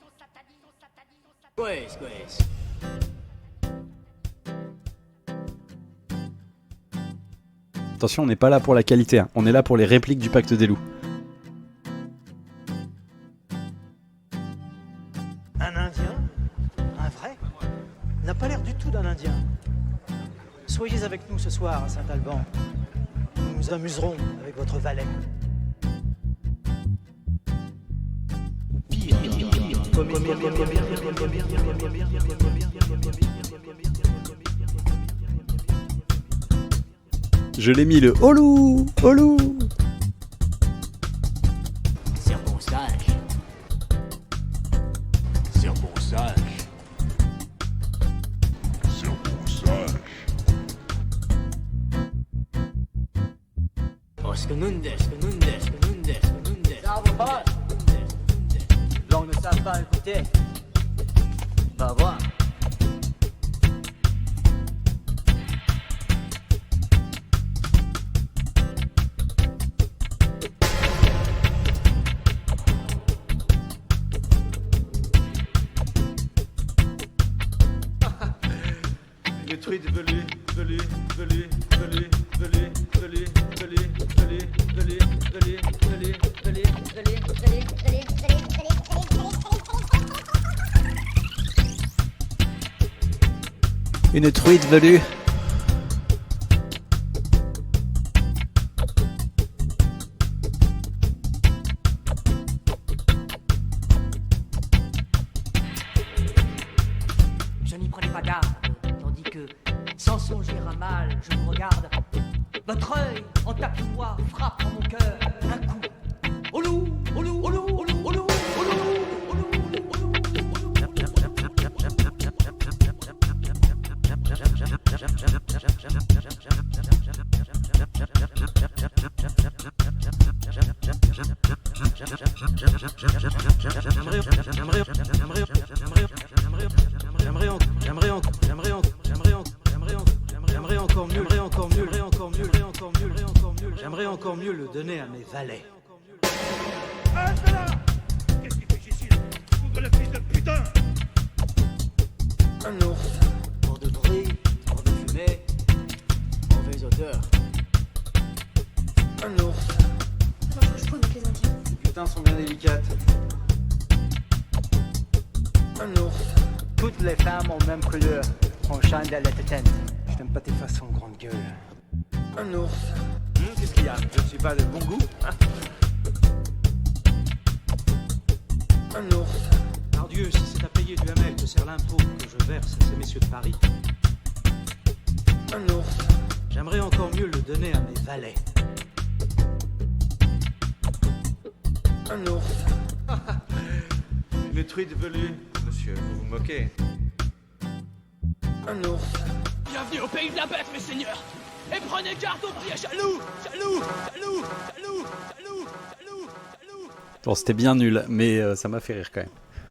invocations sataniques. Attention, on n'est pas là pour la qualité, hein. On est là pour les répliques du Pacte des loups. Un Indien? Un vrai? N'a pas l'air du tout d'un Indien. Soyez avec nous ce soir à Saint-Alban. Nous nous amuserons avec votre valet. Je l'ai mis le Olou, Olou. Serpent sage. Serpent sage. Serpent sage. Blancs ne savent pas écouter. Va voir. Le truite velu, velu, velu, velu, velu, velu, velu, velu, velu, velu, velu, velu. Une truite velue. Je n'y prenais pas garde, tandis que, sans songer à mal, je vous regarde. Votre œil, en tapis-noir, frappe en mon cœur un coup. Au loup, au loup, au loup, au loup, au loup, au loup, au loup, au loup, au loup. J'aimerais encore mieux le donner à mes valets. Qu'est-ce qu'il fait ici? Ouvre le fils de putain! Un ours. Pour de bruit, pour de fumée, mauvaise odeur. Un ours. Alors je couche pas avec les Indiens. Les putains sont bien délicates. Un ours. Toutes les femmes ont même couleur. Prochain de la tête. Je t'aime pas tes façons, grande gueule. Un ours. Qu'est-ce qu'il y a? Je ne suis pas de bon goût? Un ours. Par Dieu, si c'est à payer du hamel que sert l'impôt que je verse à ces messieurs de Paris, Un ours. j'aimerais encore mieux le donner à mes valets. Un ours. Une truite velue. Monsieur, vous vous moquez. Un ours. Bienvenue au pays de la bête, mes seigneurs. Et prenez garde au piège jaloux, jaloux, jaloux, jaloux, jaloux, jaloux, jaloux. Bon, c'était bien nul, mais ça m'a fait rire quand même.